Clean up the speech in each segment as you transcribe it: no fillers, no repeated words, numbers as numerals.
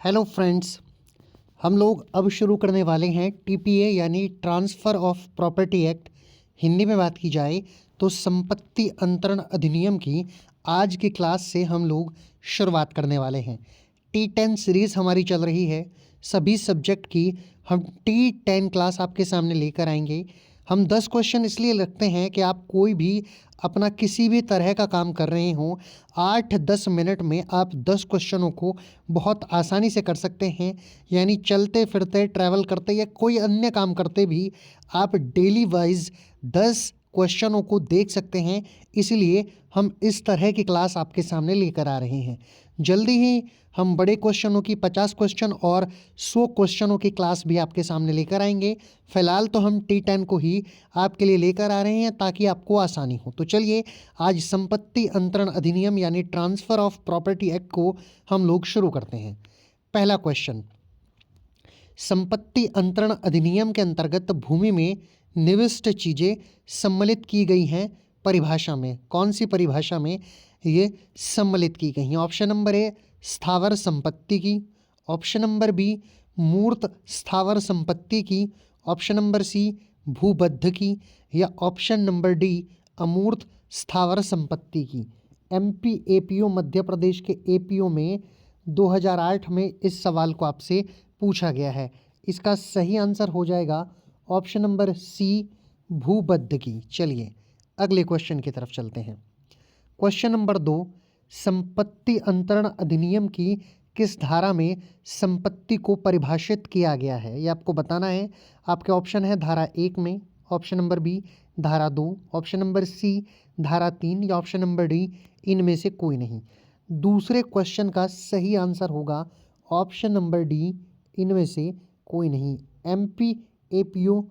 Hello friends, हम लोग अब शुरू करने वाले हैं टीपीए यानी transfer of property act. Hindi में बात की जाए तो संपत्ति अंतरण अधिनियम की आज की क्लास से हम लोग शुरुआत करने वाले हैं। T10 सीरीज़ हमारी चल रही है। सभी सब्जेक्ट की हम T10 क्लास आपके सामने लेकर आएंगे। हम 10 क्वेश्चन इसलिए रखते हैं कि आप कोई भी अपना किसी भी तरह का काम कर रहे हों, 8-10 मिनट में आप 10 क्वेश्चनों को बहुत आसानी से कर सकते हैं। यानी चलते फिरते, ट्रैवल करते या कोई अन्य काम करते भी आप डेली वाइज 10 क्वेश्चनों को देख सकते हैं। इसलिए हम इस तरह की क्लास आपके सामने लेकर आ रहे हैं। जल्दी ही हम बड़े क्वेश्चनों की 50 क्वेश्चन और 100 क्वेश्चनों की क्लास भी आपके सामने लेकर आएंगे। फ़िलहाल तो हम T10 को ही आपके लिए लेकर आ रहे हैं ताकि आपको आसानी हो। तो चलिए आज संपत्ति अंतरण अधिनियम यानी ट्रांसफ़र ऑफ प्रॉपर्टी एक्ट को हम लोग शुरू करते हैं। पहला क्वेश्चन, संपत्ति अंतरण अधिनियम के अंतर्गत भूमि में निविष्ट चीज़ें सम्मिलित की गई हैं परिभाषा में। कौन सी परिभाषा में ये सम्मिलित की गई हैं? ऑप्शन नंबर ए स्थावर संपत्ति की, ऑप्शन नंबर बी मूर्त स्थावर संपत्ति की, ऑप्शन नंबर सी भूबद्ध की, या ऑप्शन नंबर डी अमूर्त स्थावर संपत्ति की। एमपी एपीओ मध्य प्रदेश के एपीओ में 2008 में इस सवाल को आपसे पूछा गया है। इसका सही आंसर हो जाएगा ऑप्शन नंबर सी भूबद्ध की। चलिए अगले क्वेश्चन की तरफ चलते हैं। क्वेश्चन नंबर 2, संपत्ति अंतरण अधिनियम की किस धारा में संपत्ति को परिभाषित किया गया है? ये आपको बताना है। आपके ऑप्शन है धारा 1 में, ऑप्शन नंबर बी धारा 2, ऑप्शन नंबर सी धारा 3 या ऑप्शन नंबर डी इनमें से कोई नहीं। दूसरे क्वेश्चन का सही आंसर होगा ऑप्शन नंबर डी इनमें से कोई नहीं। एमपी एपीओ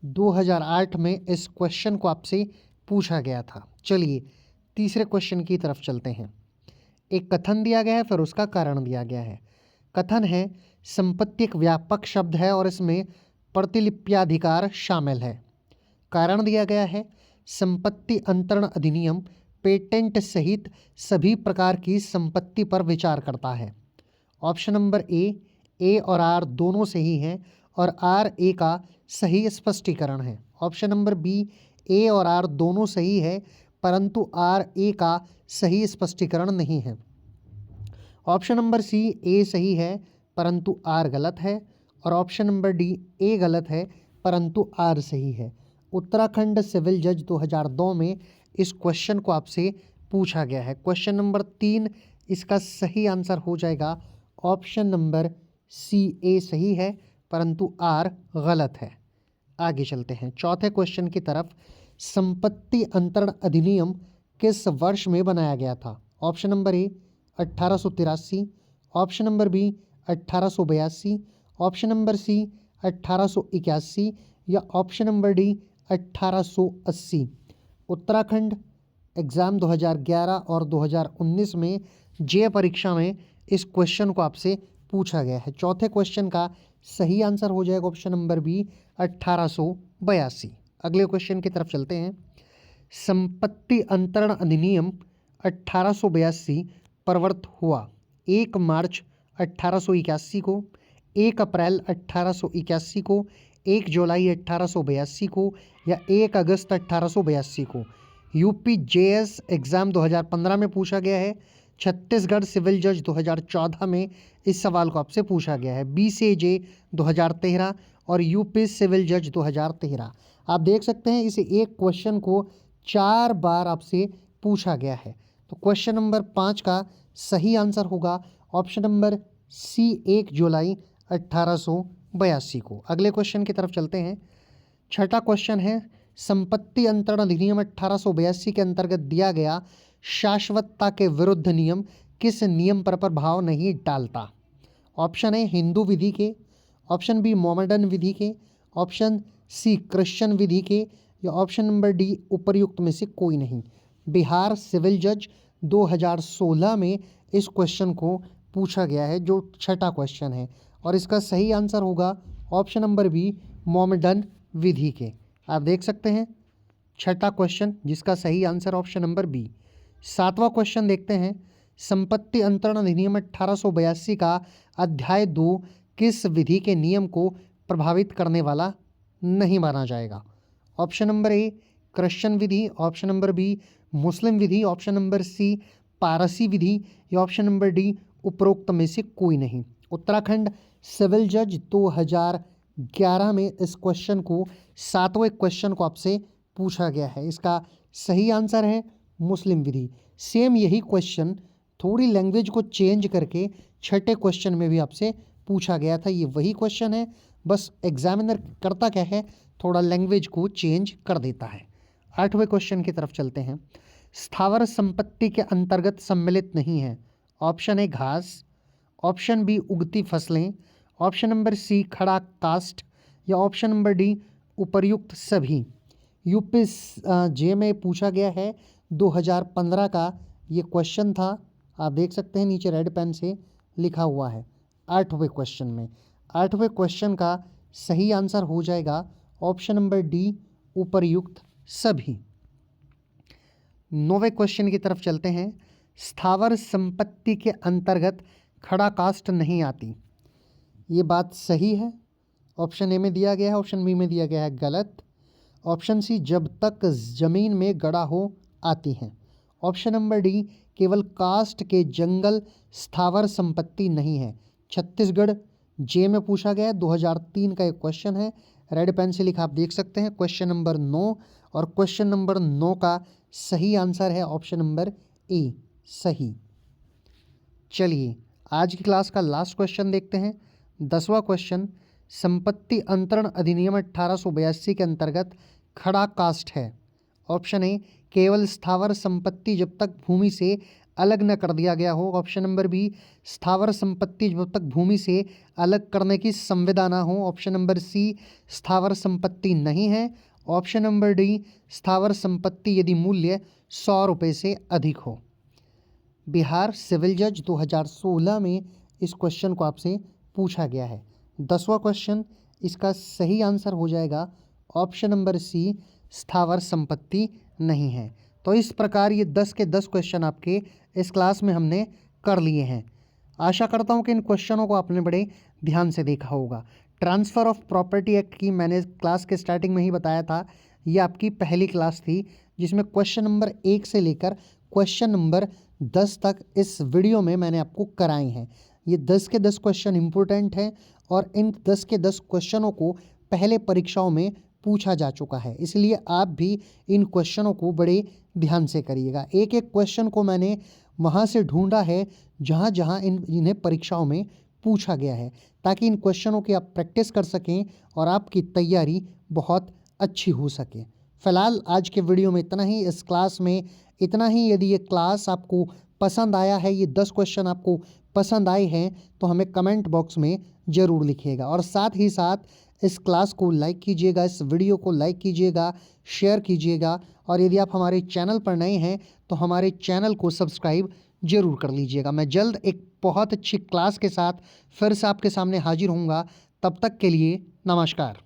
2008 में इस क्वेश्चन को आपसे पूछा गया था। चलिए तीसरे क्वेश्चन की तरफ चलते हैं। एक कथन दिया गया है, फिर उसका कारण दिया गया है। कथन है संपत्ति एक व्यापक शब्द है और इसमें प्रतिलिप्याधिकार शामिल है। कारण दिया गया है संपत्ति अंतरण अधिनियम पेटेंट सहित सभी प्रकार की संपत्ति पर विचार करता है। ऑप्शन नंबर ए और आर दोनों सही हैं और आर ए का सही स्पष्टीकरण है। ऑप्शन नंबर बी ए और आर दोनों सही है परंतु आर ए का सही स्पष्टीकरण नहीं है। ऑप्शन नंबर सी ए सही है परंतु आर गलत है और ऑप्शन नंबर डी ए गलत है परंतु आर सही है। उत्तराखंड सिविल जज 2002 में इस क्वेश्चन को आपसे पूछा गया है। क्वेश्चन नंबर 3 इसका सही आंसर हो जाएगा ऑप्शन नंबर सी ए सही है परंतु आर गलत है। आगे चलते हैं चौथे क्वेश्चन की तरफ। संपत्ति अंतरण अधिनियम किस वर्ष में बनाया गया था? Option number A 1883, option number B 1882, option number C 1881 या option number D 1880। Uttarakhand exam 2011 और 2019 में जे परीक्षा में इस क्वेश्चन को आपसे पूछा गया है। चौथे क्वेश्चन का सही आंसर हो जाएगा ऑप्शन नंबर बी 1882। अगले क्वेश्चन की तरफ चलते हैं। संपत्ति अंतरण अधिनियम 1882 प्रवर्त हुआ 1 मार्च 1881 को, 1 अप्रैल 1881 को, 1 जुलाई 1882 को या 1 अगस्त 1882 को। यूपी जेएस एग्ज़ाम 2015 में पूछा गया है। छत्तीसगढ़ सिविल जज 2014 में इस सवाल को आपसे पूछा गया है। BCJ 2013 और यूपी सिविल जज 2013। आप देख सकते हैं इस एक क्वेश्चन को 4 बार आपसे पूछा गया है। तो क्वेश्चन नंबर 5 का सही आंसर होगा ऑप्शन नंबर सी 1 जुलाई 1882 को। अगले क्वेश्चन की तरफ चलते हैं। छठा क्वेश्चन है संपत्ति अंतरण अधिनियम 1882 के अंतर्गत दिया गया शाश्वतता के विरुद्ध नियम किस नियम पर प्रभाव नहीं डालता? ऑप्शन ए हिंदू विधि के, ऑप्शन बी मोमेडन विधि के, ऑप्शन सी क्रिश्चियन विधि के या ऑप्शन नंबर डी उपर्युक्त में से कोई नहीं। बिहार सिविल जज 2016 में इस क्वेश्चन को पूछा गया है जो छठा क्वेश्चन है और इसका सही आंसर होगा ऑप्शन नंबर बी मोमेडन विधि के। आप देख सकते हैं छठा क्वेश्चन जिसका सही आंसर ऑप्शन नंबर बी। 7वां क्वेश्चन देखते हैं। संपत्ति अंतरण अधिनियम 1882 का अध्याय 2 किस विधि के नियम को प्रभावित करने वाला नहीं माना जाएगा? ऑप्शन नंबर ए क्रिश्चियन विधि, ऑप्शन नंबर बी मुस्लिम विधि, ऑप्शन नंबर सी पारसी विधि या ऑप्शन नंबर डी उपरोक्त में से कोई नहीं। उत्तराखंड सिविल जज 2011 में इस क्वेश्चन को 7वें क्वेश्चन को आपसे पूछा गया है। इसका सही आंसर है मुस्लिम विधि। सेम यही क्वेश्चन थोड़ी लैंग्वेज को चेंज करके 6ठे क्वेश्चन में भी आपसे पूछा गया था। ये वही क्वेश्चन है, बस एग्जामिनर करता क्या है, थोड़ा लैंग्वेज को चेंज कर देता है। 8वें क्वेश्चन की तरफ चलते हैं। स्थावर संपत्ति के अंतर्गत सम्मिलित नहीं है। ऑप्शन ए घास, ऑप्शन बी उगती फसलें, ऑप्शन नंबर सी खड़ा कास्ट या ऑप्शन नंबर डी उपर्युक्त सभी। यूपी जे में पूछा गया है, 2015 का ये क्वेश्चन था। आप देख सकते हैं नीचे रेड पेन से लिखा हुआ है 8वें क्वेश्चन में। 8वें क्वेश्चन का सही आंसर हो जाएगा ऑप्शन नंबर डी उपर्युक्त सभी। 9वें क्वेश्चन की तरफ चलते हैं। स्थावर संपत्ति के अंतर्गत खड़ा कास्ट नहीं आती। ये बात सही है। ऑप्शन ए में दिया गया है, ऑप्शन बी में दिया गया है गलत, ऑप्शन सी जब तक जमीन में गड़ा हो आती हैं, ऑप्शन नंबर डी केवल कास्ट के जंगल स्थावर संपत्ति नहीं है। छत्तीसगढ़ जे में पूछा गया है, 2003 का एक क्वेश्चन है, रेड पेन से लिखा आप देख सकते हैं, क्वेश्चन नंबर 9। और क्वेश्चन नंबर 9 का सही आंसर है ऑप्शन नंबर ए सही। चलिए आज की क्लास का लास्ट क्वेश्चन देखते हैं। 10वां क्वेश्चन, संपत्ति अंतरण अधिनियम 1882 के अंतर्गत खड़ा कास्ट है। ऑप्शन ए केवल स्थावर संपत्ति जब तक भूमि से अलग न कर दिया गया हो, ऑप्शन नंबर बी स्थावर संपत्ति जब तक भूमि से अलग करने की संविदा ना हो, ऑप्शन नंबर सी स्थावर संपत्ति नहीं है, ऑप्शन नंबर डी स्थावर संपत्ति यदि मूल्य 100 रुपये से अधिक हो। बिहार सिविल जज 2016 में इस क्वेश्चन को आपसे पूछा गया है। 10वां क्वेश्चन, इसका सही आंसर हो जाएगा ऑप्शन नंबर सी स्थावर संपत्ति नहीं है। तो इस प्रकार ये 10 के 10 क्वेश्चन आपके इस क्लास में हमने कर लिए हैं। आशा करता हूँ कि इन क्वेश्चनों को आपने बड़े ध्यान से देखा होगा। ट्रांसफ़र ऑफ प्रॉपर्टी एक्ट की मैंने क्लास के स्टार्टिंग में ही बताया था, ये आपकी पहली क्लास थी जिसमें क्वेश्चन नंबर 1 से लेकर क्वेश्चन नंबर 10 तक इस वीडियो में मैंने आपको कराए हैं। ये 10 के 10 क्वेश्चन इंपॉर्टेंट हैं और इन 10 के 10 क्वेश्चनों को पहले परीक्षाओं में पूछा जा चुका है, इसलिए आप भी इन क्वेश्चनों को बड़े ध्यान से करिएगा। एक एक क्वेश्चन को मैंने वहाँ से ढूंढा है जहाँ जहाँ इन्हें परीक्षाओं में पूछा गया है, ताकि इन क्वेश्चनों की आप प्रैक्टिस कर सकें और आपकी तैयारी बहुत अच्छी हो सके। फ़िलहाल आज के वीडियो में इतना ही, इस क्लास में इतना ही। यदि ये क्लास आपको पसंद आया है, ये 10 क्वेश्चन आपको पसंद आए हैं, तो हमें कमेंट बॉक्स में ज़रूर लिखिएगा और साथ ही साथ इस क्लास को लाइक कीजिएगा, इस वीडियो को लाइक कीजिएगा, शेयर कीजिएगा और यदि आप हमारे चैनल पर नए हैं तो हमारे चैनल को सब्सक्राइब ज़रूर कर लीजिएगा। मैं जल्द एक बहुत अच्छी क्लास के साथ फिर से आपके सामने हाजिर होऊंगा। तब तक के लिए नमस्कार।